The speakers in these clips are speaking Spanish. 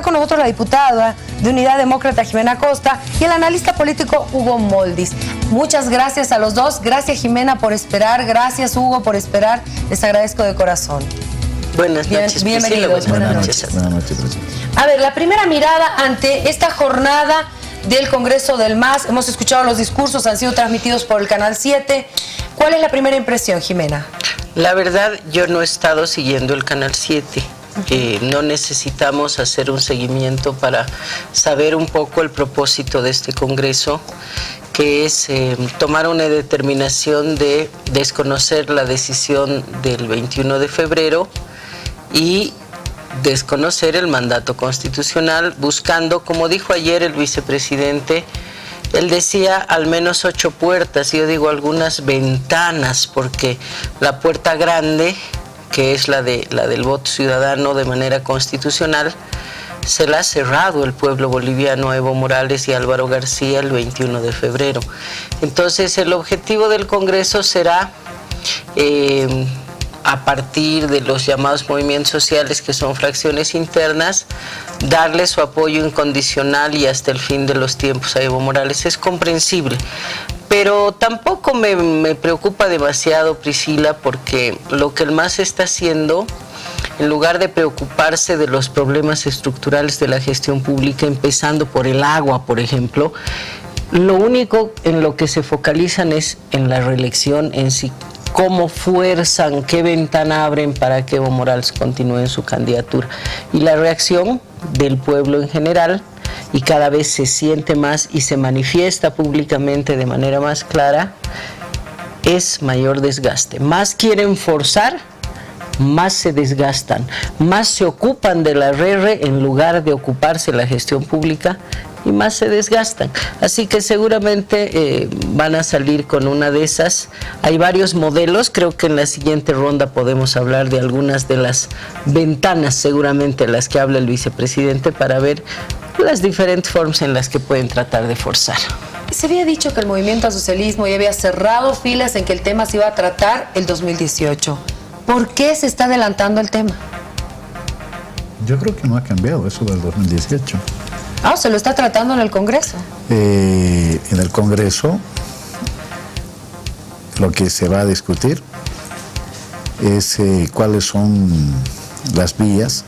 con nosotros la diputada de Unidad Demócrata Jimena Acosta y el analista político Hugo Moldis. Muchas gracias a los dos. Gracias, Jimena, por esperar. Gracias, Hugo, por esperar. Les agradezco de corazón. Buenas noches. Bienvenidos. Buenas noches. Buenas noches, presidente. A ver, la primera mirada ante esta jornada del Congreso del MAS. Hemos escuchado los discursos, han sido transmitidos por el Canal 7. ¿Cuál es la primera impresión, Jimena? La verdad, yo no he estado siguiendo el Canal 7. No necesitamos hacer un seguimiento para saber un poco el propósito de este Congreso, que es tomar una determinación de desconocer la decisión del 21 de febrero y desconocer el mandato constitucional, buscando, como dijo ayer el vicepresidente, él decía al menos 8 puertas, yo digo algunas ventanas, porque la puerta grande, que es la del voto ciudadano de manera constitucional, se la ha cerrado el pueblo boliviano a Evo Morales y Álvaro García el 21 de febrero. Entonces el objetivo del Congreso será, a partir de los llamados movimientos sociales, que son fracciones internas, darle su apoyo incondicional y hasta el fin de los tiempos a Evo Morales. Es comprensible, pero tampoco me preocupa demasiado, Priscila, porque lo que el MAS está haciendo, en lugar de preocuparse de los problemas estructurales de la gestión pública, empezando por el agua, por ejemplo, lo único en lo que se focalizan es en la reelección en sí. Cómo fuerzan, qué ventana abren para que Evo Morales continúe en su candidatura. Y la reacción del pueblo en general, y cada vez se siente más y se manifiesta públicamente de manera más clara, es mayor desgaste. Más quieren forzar, más se desgastan, más se ocupan de la RR en lugar de ocuparse la gestión pública, y más se desgastan. Así que seguramente van a salir con una de esas. Hay varios modelos, creo que en la siguiente ronda podemos hablar de algunas de las ventanas, seguramente las que habla el vicepresidente, para ver las diferentes formas en las que pueden tratar de forzar. Se había dicho que el movimiento al socialismo ya había cerrado filas en que el tema se iba a tratar el 2018. ¿Por qué se está adelantando el tema? Yo creo que no ha cambiado eso del 2018. Ah, se lo está tratando en el Congreso. En el Congreso lo que se va a discutir es cuáles son las vías,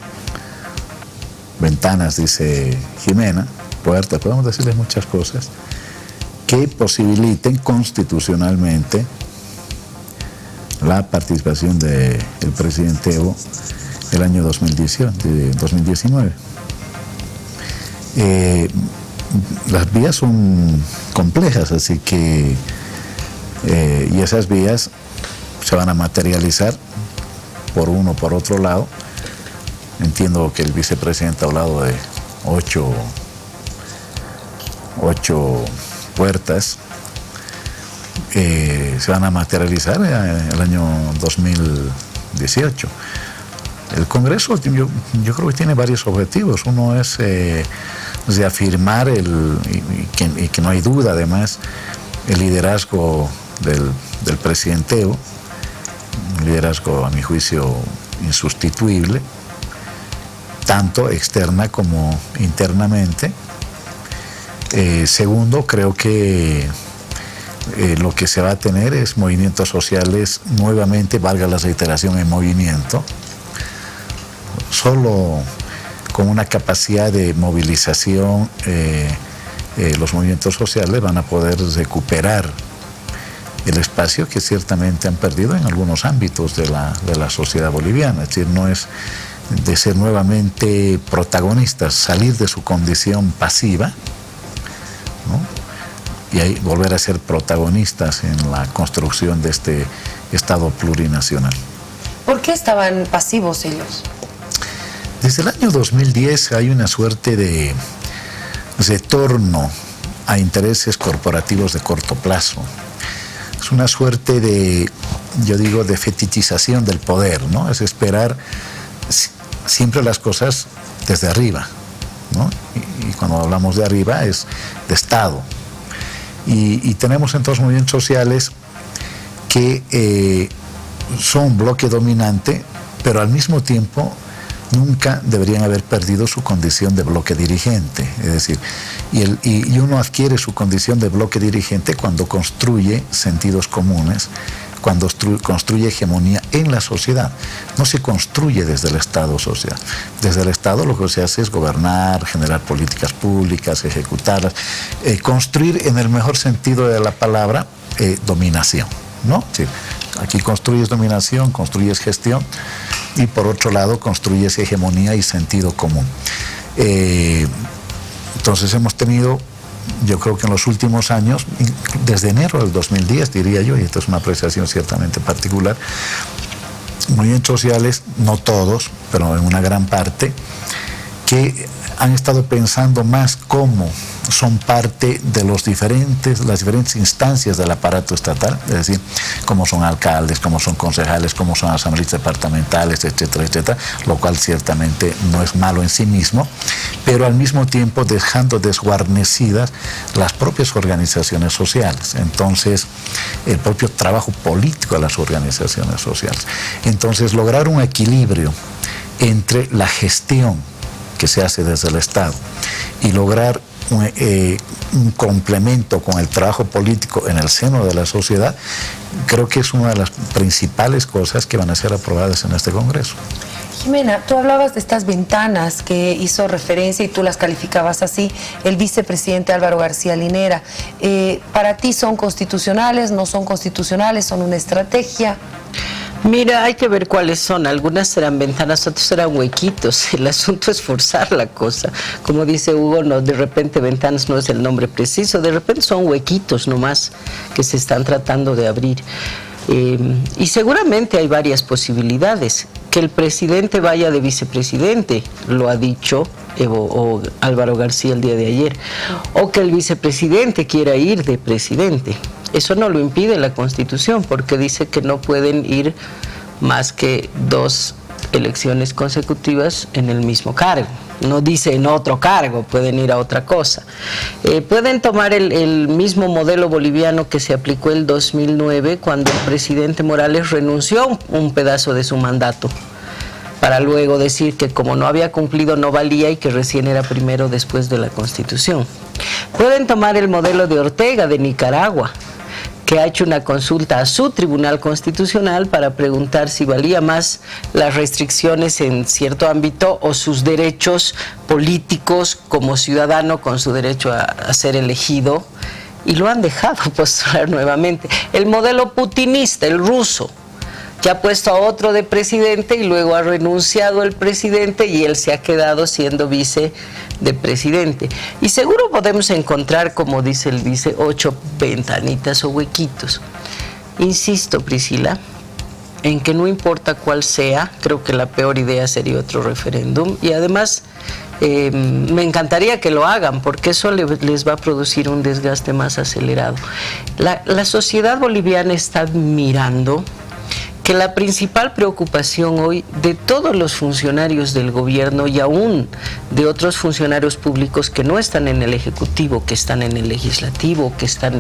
ventanas, dice Jimena, puertas, podemos decirles muchas cosas, que posibiliten constitucionalmente la participación del presidente Evo el año 2019. Las vías son complejas, así que y esas vías se van a materializar por uno o por otro lado. Entiendo que el vicepresidente ha hablado de 8 puertas que se van a materializar el año 2018. El Congreso, yo creo que tiene varios objetivos. Uno es reafirmar y que no hay duda, además, el liderazgo del presidente Evo, un liderazgo, a mi juicio, insustituible, tanto externa como internamente. Segundo, creo que lo que se va a tener es movimientos sociales nuevamente, valga la reiteración, en movimiento. Solo con una capacidad de movilización los movimientos sociales van a poder recuperar el espacio que ciertamente han perdido en algunos ámbitos de la sociedad boliviana. Es decir, no es de ser nuevamente protagonistas, salir de su condición pasiva, ¿no? Y ahí volver a ser protagonistas en la construcción de este Estado plurinacional. ¿Por qué estaban pasivos ellos? Desde el año 2010 hay una suerte de retorno a intereses corporativos de corto plazo. Es una suerte de, yo digo, de fetichización del poder, ¿no? Es esperar siempre las cosas desde arriba, ¿no? Y cuando hablamos de arriba es de Estado. Y tenemos entonces movimientos sociales que son bloque dominante, pero al mismo tiempo nunca deberían haber perdido su condición de bloque dirigente. Es decir, y uno adquiere su condición de bloque dirigente cuando construye sentidos comunes, cuando construye hegemonía en la sociedad. No se construye desde el Estado social. Desde el Estado lo que se hace es gobernar, generar políticas públicas, ejecutarlas, construir en el mejor sentido de la palabra dominación, ¿no? Sí, aquí construyes dominación, construyes gestión y por otro lado construyes hegemonía y sentido común. Entonces hemos tenido, yo creo que en los últimos años, desde enero del 2010 diría yo, y esto es una apreciación ciertamente particular, movimientos sociales, no todos, pero en una gran parte, que han estado pensando más cómo son parte de las diferentes instancias del aparato estatal, es decir, cómo son alcaldes, cómo son concejales, cómo son asambleístas departamentales, etcétera, etcétera, lo cual ciertamente no es malo en sí mismo, pero al mismo tiempo dejando desguarnecidas las propias organizaciones sociales, entonces el propio trabajo político de las organizaciones sociales. Entonces lograr un equilibrio entre la gestión que se hace desde el Estado y lograr un complemento con el trabajo político en el seno de la sociedad, creo que es una de las principales cosas que van a ser aprobadas en este Congreso. Jimena, tú hablabas de estas ventanas que hizo referencia y tú las calificabas así, el vicepresidente Álvaro García Linera. ¿Para ti son constitucionales, no son constitucionales, son una estrategia? Mira, hay que ver cuáles son. Algunas serán ventanas, otras serán huequitos. El asunto es forzar la cosa. Como dice Hugo, no, de repente ventanas no es el nombre preciso, de repente son huequitos nomás que se están tratando de abrir. Y seguramente hay varias posibilidades. Que el presidente vaya de vicepresidente, lo ha dicho o Álvaro García el día de ayer, o que el vicepresidente quiera ir de presidente. Eso no lo impide la Constitución, porque dice que no pueden ir más que 2 elecciones consecutivas en el mismo cargo. No dice en otro cargo, pueden ir a otra cosa. Pueden tomar el mismo modelo boliviano que se aplicó el 2009, cuando el presidente Morales renunció a un pedazo de su mandato, para luego decir que como no había cumplido no valía y que recién era primero después de la Constitución. Pueden tomar el modelo de Ortega de Nicaragua, que ha hecho una consulta a su Tribunal Constitucional para preguntar si valía más las restricciones en cierto ámbito o sus derechos políticos como ciudadano con su derecho a ser elegido, y lo han dejado postular nuevamente. El modelo putinista, el ruso, que ha puesto a otro de presidente y luego ha renunciado el presidente y él se ha quedado siendo vice de presidente. Y seguro podemos encontrar, como dice el vice, 8 ventanitas o huequitos. Insisto, Priscila, en que no importa cuál sea, creo que la peor idea sería otro referéndum, y además me encantaría que lo hagan, porque eso les va a producir un desgaste más acelerado. La sociedad boliviana está mirando que la principal preocupación hoy de todos los funcionarios del gobierno y aún de otros funcionarios públicos que no están en el Ejecutivo, que están en el Legislativo, que están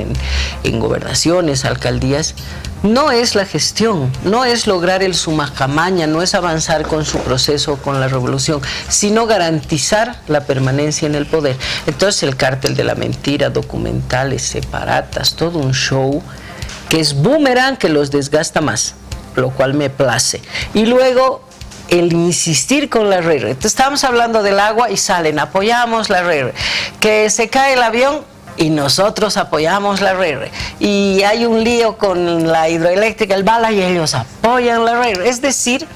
en gobernaciones, alcaldías, no es la gestión, no es lograr el suma camaña, no es avanzar con su proceso, con la revolución, sino garantizar la permanencia en el poder. Entonces el cártel de la mentira, documentales, separatas, todo un show que es boomerang, que los desgasta más, lo cual me place. Y luego el insistir con la RR. Estamos hablando del agua y salen, apoyamos la RR. Que se cae el avión y nosotros apoyamos la RR. Y hay un lío con la hidroeléctrica, el Bala, y ellos apoyan la RR. Es decir,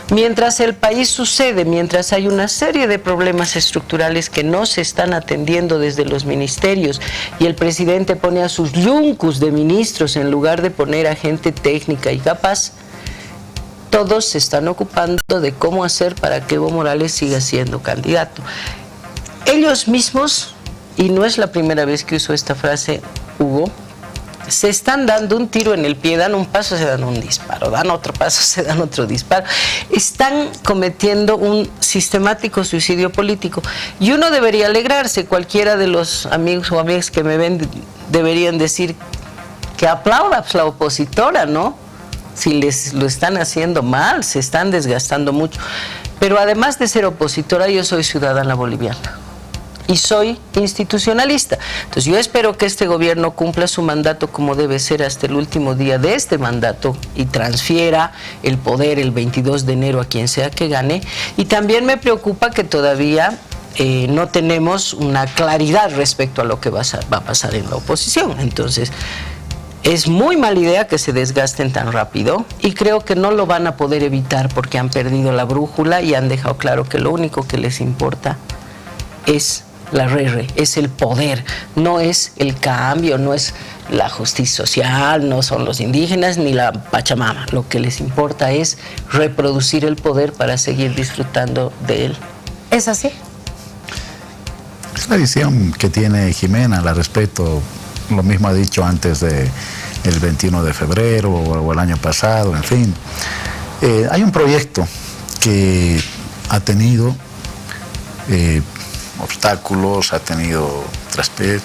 mientras el país sucede, mientras hay una serie de problemas estructurales que no se están atendiendo desde los ministerios y el presidente pone a sus yuncus de ministros en lugar de poner a gente técnica y capaz, todos se están ocupando de cómo hacer para que Evo Morales siga siendo candidato. Ellos mismos, y no es la primera vez que uso esta frase, Hugo, se están dando un tiro en el pie, dan un paso, se dan un disparo, dan otro paso, se dan otro disparo. Están cometiendo un sistemático suicidio político. Y uno debería alegrarse, cualquiera de los amigos o amigas que me ven deberían decir que aplauda la opositora, ¿no? Si les lo están haciendo mal, se están desgastando mucho. Pero además de ser opositora, yo soy ciudadana boliviana y soy institucionalista. Entonces yo espero que este gobierno cumpla su mandato como debe ser hasta el último día de este mandato y transfiera el poder el 22 de enero a quien sea que gane. Y también me preocupa que todavía no tenemos una claridad respecto a lo que va a pasar en la oposición. Entonces es muy mala idea que se desgasten tan rápido y creo que no lo van a poder evitar porque han perdido la brújula y han dejado claro que lo único que les importa es la es el poder, no es el cambio, no es la justicia social, no son los indígenas ni la Pachamama. Lo que les importa es reproducir el poder para seguir disfrutando de él. ¿Es así? Es la visión que tiene Jimena, la respeto. Lo mismo ha dicho antes del 21 de febrero o el año pasado, en fin. Hay un proyecto que ha tenido obstáculos, ha tenido traspiés,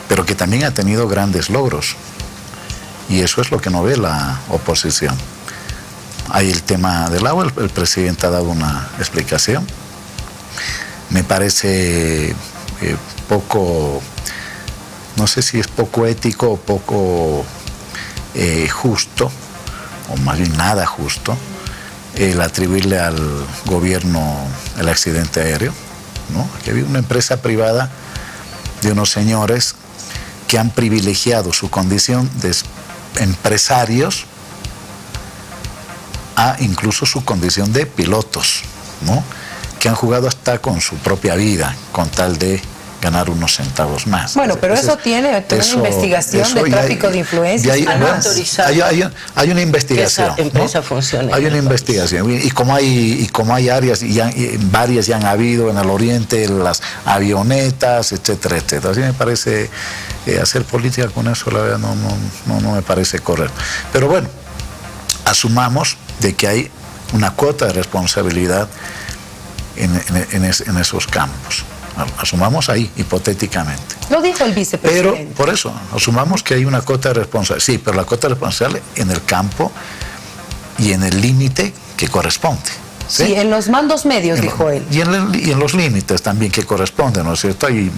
pero que también ha tenido grandes logros. Y eso es lo que no ve la oposición. Hay el tema del agua, el presidente ha dado una explicación. Me parece poco, no sé si es poco ético o poco justo, o más bien nada justo, el atribuirle al gobierno el accidente aéreo, ¿no? Aquí había una empresa privada de unos señores que han privilegiado su condición de empresarios a incluso su condición de pilotos, ¿no? Que han jugado hasta con su propia vida con tal de ganar unos centavos más. Bueno, pero eso tiene una investigación de tráfico de influencias. Hay una investigación. Que esa empresa, ¿no?, funcione. Hay una investigación. Y como hay áreas, varias ya han habido en el oriente, las avionetas, etcétera, etcétera. Así me parece, hacer política con eso, la verdad, no me parece correcto. Pero bueno, asumamos de que hay una cuota de responsabilidad en esos campos. Asumamos ahí, hipotéticamente. Lo dijo el vicepresidente. Pero, por eso, asumamos que hay una cuota de responsabilidad. Sí, pero la cuota de responsabilidad en el campo y en el límite que corresponde. Sí, en los mandos medios, dijo él. Y en los límites también que corresponden, ¿no es cierto? Hay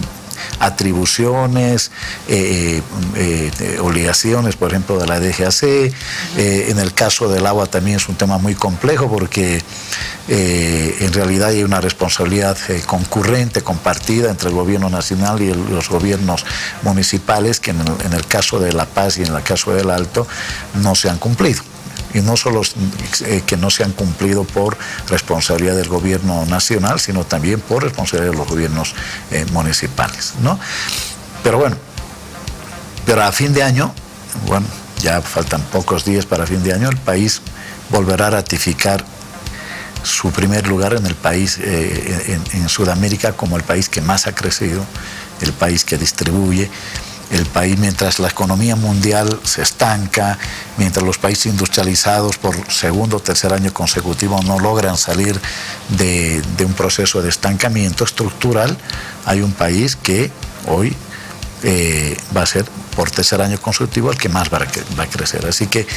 atribuciones, obligaciones, por ejemplo, de la DGAC. En el caso del agua también es un tema muy complejo porque en realidad hay una responsabilidad concurrente, compartida entre el gobierno nacional y los gobiernos municipales que en el caso de La Paz y en el caso del Alto no se han cumplido. Y no solo que no se han cumplido por responsabilidad del gobierno nacional, sino también por responsabilidad de los gobiernos municipales, ¿no? Pero bueno, a fin de año, bueno, ya faltan pocos días para fin de año, el país volverá a ratificar su primer lugar en el país, en Sudamérica, como el país que más ha crecido, el país que distribuye. El país, mientras la economía mundial se estanca, mientras los países industrializados por segundo o tercer año consecutivo no logran salir de un proceso de estancamiento estructural, hay un país que hoy va a ser por tercer año consecutivo el que más va a crecer. Así que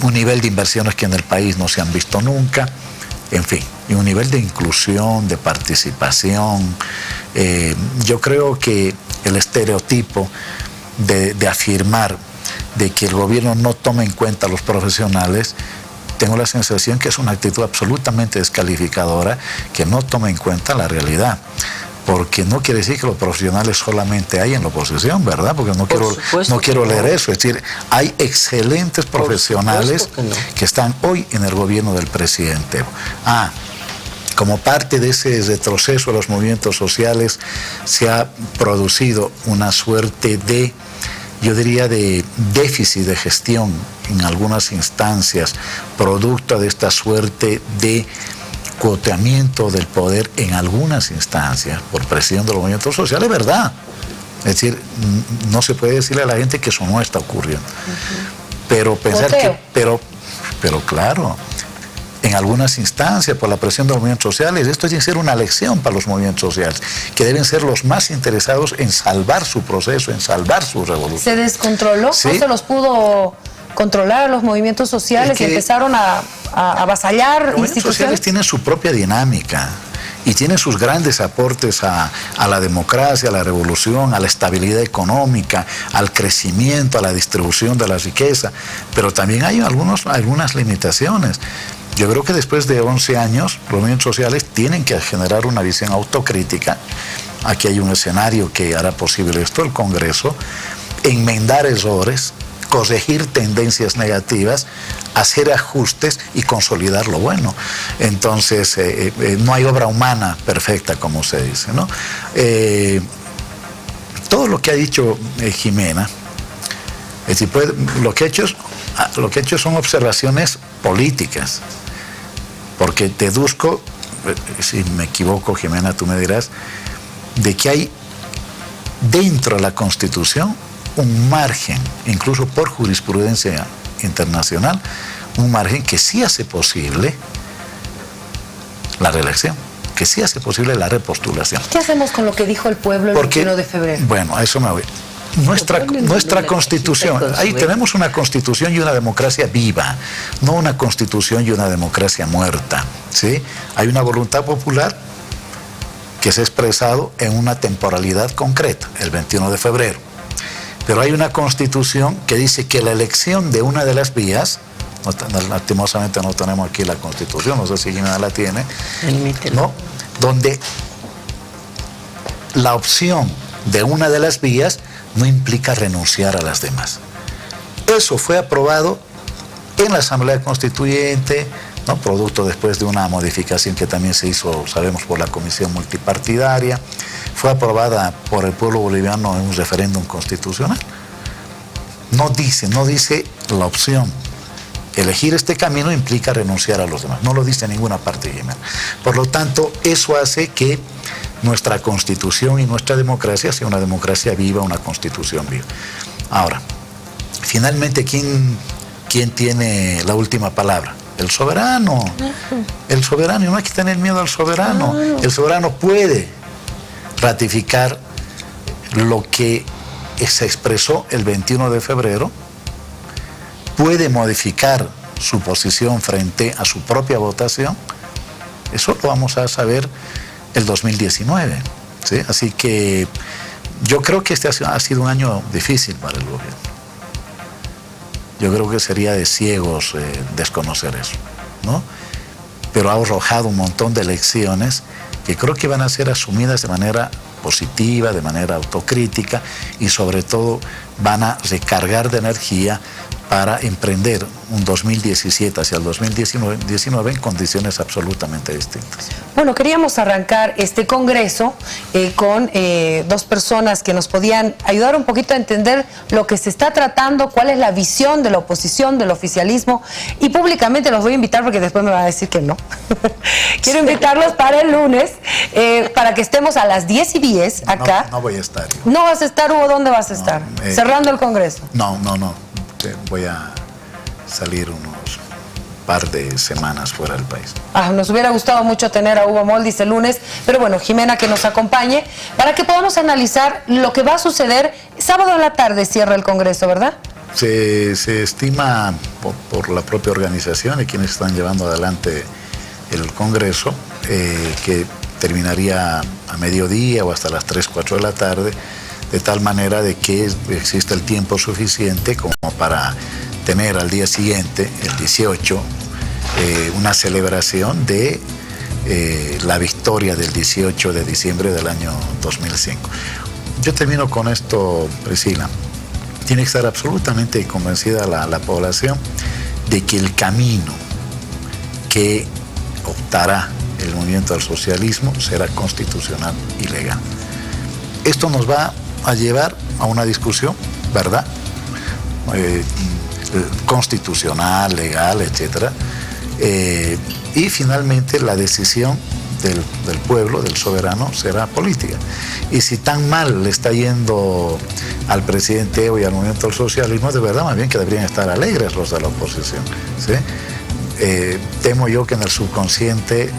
un nivel de inversiones que en el país no se han visto nunca, en fin, y un nivel de inclusión, de participación. Yo creo que el estereotipo de afirmar de que el gobierno no toma en cuenta a los profesionales, tengo la sensación que es una actitud absolutamente descalificadora, que no toma en cuenta la realidad. Porque no quiere decir que los profesionales solamente hay en la oposición, ¿verdad? Porque no quiero leer eso. Es decir, hay excelentes profesionales que están hoy en el gobierno del presidente. Como parte de ese retroceso de los movimientos sociales, se ha producido una suerte de, yo diría, de déficit de gestión en algunas instancias, producto de esta suerte de cuoteamiento del poder en algunas instancias por presión de los movimientos sociales, ¿verdad? Es decir, no se puede decirle a la gente que eso no está ocurriendo. Pero pensar pero claro, en algunas instancias, por la presión de los movimientos sociales, esto tiene que ser una lección para los movimientos sociales, que deben ser los más interesados en salvar su proceso, en salvar su revolución. ¿Se descontroló? ¿Sí? ¿No se los pudo controlar a los movimientos sociales y empezaron a avasallar los movimientos sociales tienen su propia dinámica y tienen sus grandes aportes a la democracia, a la revolución, a la estabilidad económica, al crecimiento, a la distribución de la riqueza, pero también hay algunas limitaciones. Yo creo que después de 11 años, los movimientos sociales tienen que generar una visión autocrítica. Aquí hay un escenario que hará posible esto, el Congreso, enmendar errores, corregir tendencias negativas, hacer ajustes y consolidar lo bueno. Entonces, no hay obra humana perfecta, como se dice, ¿no? Todo lo que ha dicho Jimena, es decir, lo que ha hecho son observaciones políticas, porque deduzco, si me equivoco, Jimena, tú me dirás, de que hay dentro de la Constitución un margen, incluso por jurisprudencia internacional, un margen que sí hace posible la reelección, que sí hace posible la repostulación. ¿Qué hacemos con lo que dijo el pueblo el 21 de febrero? Bueno, a eso me voy. Nuestra constitución, ahí tenemos una constitución y una democracia viva, no una constitución y una democracia muerta, ¿sí? Hay una voluntad popular que se ha expresado en una temporalidad concreta, el 21 de febrero. Pero hay una constitución que dice que la elección de una de las vías, lastimosamente no tenemos aquí la constitución, no sé si Jimena la tiene, ¿no? Donde la opción de una de las vías no implica renunciar a las demás. Eso fue aprobado en la Asamblea Constituyente, ¿no? Producto después de una modificación que también se hizo, sabemos, por la Comisión Multipartidaria. Fue aprobada por el pueblo boliviano en un referéndum constitucional. No dice la opción. Elegir este camino implica renunciar a los demás. No lo dice en ninguna parte, Jimena. Por lo tanto, eso hace que nuestra constitución y nuestra democracia sea una democracia viva, una constitución viva. Ahora, finalmente, ¿quién tiene la última palabra? El soberano. El soberano, y no hay que tener miedo al soberano. El soberano puede ratificar lo que se expresó el 21 de febrero, puede modificar su posición frente a su propia votación. Eso lo vamos a saber el 2019, ¿sí? Así que yo creo que este ha sido un año difícil para el gobierno. Yo creo que sería de ciegos desconocer eso, ¿no? Pero ha arrojado un montón de lecciones que creo que van a ser asumidas de manera positiva, de manera autocrítica y sobre todo van a recargar de energía para emprender un 2017 hacia el 2019 en condiciones absolutamente distintas. Bueno, queríamos arrancar este congreso con dos personas que nos podían ayudar un poquito a entender lo que se está tratando, cuál es la visión de la oposición, del oficialismo, y públicamente los voy a invitar porque después me van a decir que no. Quiero invitarlos para el lunes, para que estemos a las 10:10 acá. No voy a estar. ¿No vas a estar, Hugo? ¿Dónde vas a estar? Cerrando el congreso. No. Voy a salir unos par de semanas fuera del país. Nos hubiera gustado mucho tener a Hugo Moldis el lunes, pero bueno, Jimena que nos acompañe para que podamos analizar lo que va a suceder. Sábado en la tarde cierra el Congreso, ¿verdad? Se estima por la propia organización y quienes están llevando adelante el Congreso que terminaría a mediodía o hasta las 3, 4 de la tarde, de tal manera de que existe el tiempo suficiente como para tener al día siguiente, el 18, una celebración de la victoria del 18 de diciembre del año 2005. Yo termino con esto, Priscila. Tiene que estar absolutamente convencida la población de que el camino que optará el movimiento al socialismo será constitucional y legal. Esto nos va a llevar a una discusión, ¿verdad? Constitucional, legal, etcétera. Y finalmente la decisión del pueblo, del soberano, será política. Y si tan mal le está yendo al presidente Evo y al movimiento del socialismo, de verdad más bien que deberían estar alegres los de la oposición, ¿sí? Temo yo que en el subconsciente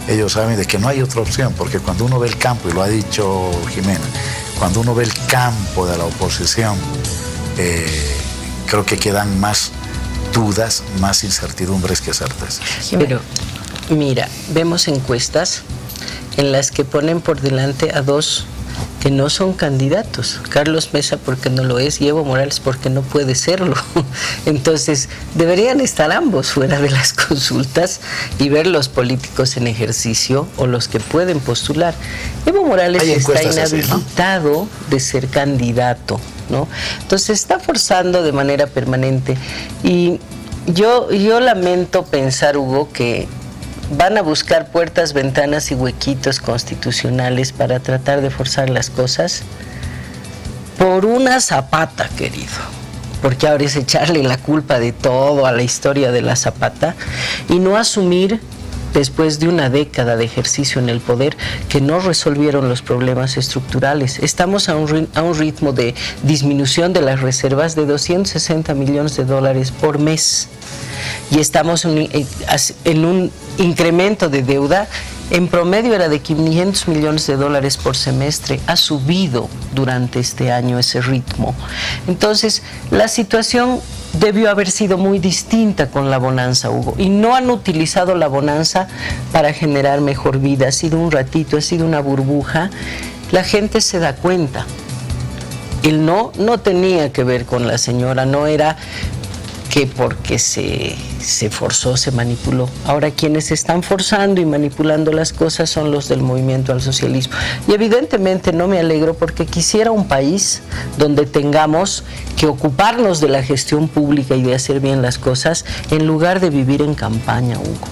ellos saben de que no hay otra opción, porque cuando uno ve el campo, y lo ha dicho Jimena, cuando uno ve el campo de la oposición, creo que quedan más dudas, más incertidumbres que certezas. Pero mira, vemos encuestas en las que ponen por delante a dos que no son candidatos. Carlos Mesa porque no lo es y Evo Morales porque no puede serlo. Entonces, deberían estar ambos fuera de las consultas y ver los políticos en ejercicio o los que pueden postular. Evo Morales está inhabilitado de ser candidato, ¿no? Entonces, está forzando de manera permanente. Y yo lamento pensar, Hugo, que van a buscar puertas, ventanas y huequitos constitucionales para tratar de forzar las cosas por una Zapata, querido. Porque ahora es echarle la culpa de todo a la historia de la Zapata y no asumir, después de una década de ejercicio en el poder, que no resolvieron los problemas estructurales. Estamos a un ritmo de disminución de las reservas de $260 millones por mes. Y estamos en un incremento de deuda, en promedio era de $500 millones por semestre, ha subido durante este año ese ritmo. Entonces, la situación debió haber sido muy distinta con la bonanza, Hugo, y no han utilizado la bonanza para generar mejor vida. Ha sido un ratito, ha sido una burbuja. La gente se da cuenta. El no tenía que ver con la señora, no era que porque se forzó, se manipuló. Ahora quienes están forzando y manipulando las cosas son los del movimiento al socialismo. Y evidentemente no me alegro porque quisiera un país donde tengamos que ocuparnos de la gestión pública y de hacer bien las cosas en lugar de vivir en campaña, Hugo.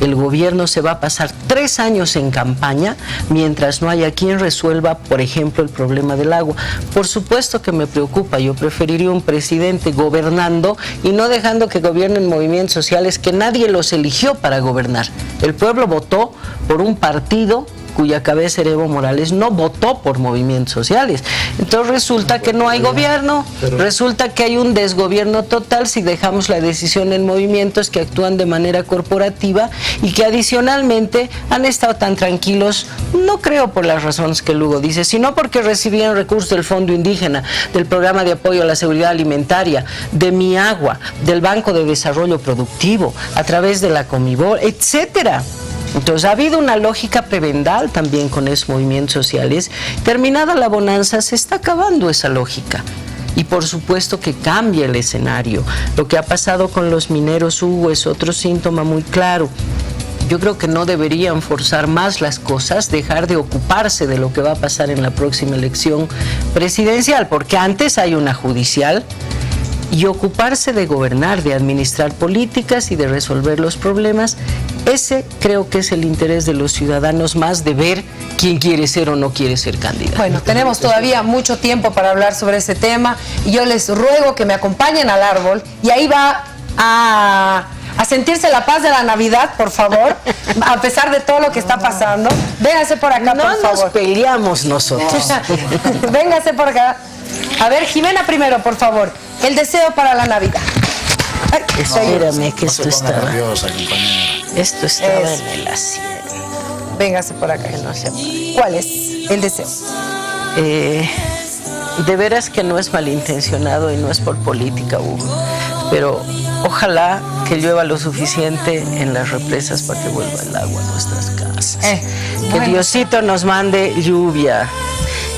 El gobierno se va a pasar 3 años en campaña mientras no haya quien resuelva, por ejemplo, el problema del agua. Por supuesto que me preocupa. Yo preferiría un presidente gobernando y no dejando que gobiernen movimientos sociales que nadie los eligió para gobernar. El pueblo votó por un partido cuya cabeza era Evo Morales, no votó por movimientos sociales. Entonces resulta que no hay gobierno, resulta que hay un desgobierno total si dejamos la decisión en movimientos que actúan de manera corporativa y que adicionalmente han estado tan tranquilos, no creo por las razones que Lugo dice, sino porque recibían recursos del Fondo Indígena, del Programa de Apoyo a la Seguridad Alimentaria, de Mi Agua, del Banco de Desarrollo Productivo, a través de la Comibol, etcétera. Entonces ha habido una lógica prebendal también con esos movimientos sociales. Terminada la bonanza se está acabando esa lógica y por supuesto que cambia el escenario. Lo que ha pasado con los mineros, Hugo, es otro síntoma muy claro. Yo creo que no deberían forzar más las cosas, dejar de ocuparse de lo que va a pasar en la próxima elección presidencial, porque antes hay una judicial, y ocuparse de gobernar, de administrar políticas y de resolver los problemas. Ese creo que es el interés de los ciudadanos, más de ver quién quiere ser o no quiere ser candidato. Bueno, tenemos todavía mucho tiempo para hablar sobre ese tema y yo les ruego que me acompañen al árbol y ahí va a sentirse la paz de la Navidad, por favor, a pesar de todo lo que está pasando. Véngase por acá, por favor. No nos peleamos nosotros. Véngase por acá. A ver, Jimena primero, por favor. El deseo para la Navidad. Ay, espérame, que esto estaba. Nerviosa, compañera. Esto estaba en el asiento. Véngase por acá. No sé. ¿Cuál es el deseo? De veras que no es malintencionado y no es por política, Hugo, pero ojalá que llueva lo suficiente en las represas para que vuelva el agua a nuestras casas. Que Diosito nos mande lluvia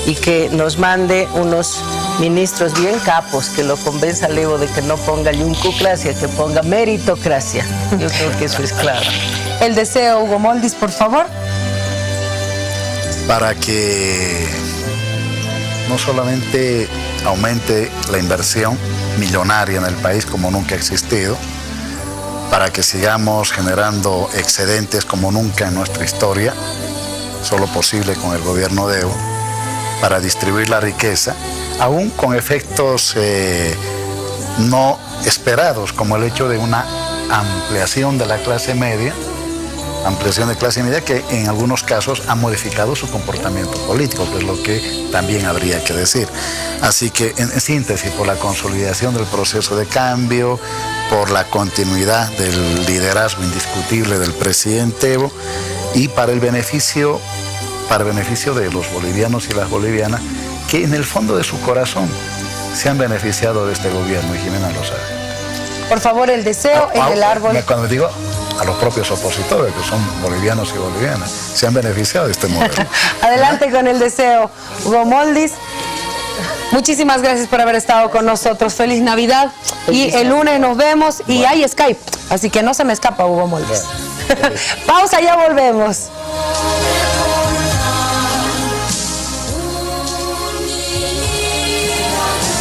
y que nos mande unos ministros bien capos, que lo convenza al Evo de que no ponga yuncocracia, que ponga meritocracia. Yo creo que eso es claro. El deseo, Hugo Moldis, por favor. Para que no solamente aumente la inversión millonaria en el país como nunca ha existido, para que sigamos generando excedentes como nunca en nuestra historia, solo posible con el gobierno de Evo, para distribuir la riqueza, aún con efectos no esperados, como el hecho de una ampliación de la clase media, que en algunos casos ha modificado su comportamiento político, que es lo que también habría que decir. Así que, en síntesis, por la consolidación del proceso de cambio, por la continuidad del liderazgo indiscutible del presidente Evo y para el beneficio de los bolivianos y las bolivianas, que en el fondo de su corazón se han beneficiado de este gobierno, y Jimena lo sabe. por favor, el deseo en el árbol. Cuando digo a los propios opositores, que son bolivianos y bolivianas, se han beneficiado de este modelo. Adelante con el deseo, Hugo Moldis. Muchísimas gracias por haber estado con nosotros. Feliz Navidad. Y el lunes nos vemos y hay Skype. Así que no se me escapa, Hugo Moldis. Pausa, ya volvemos.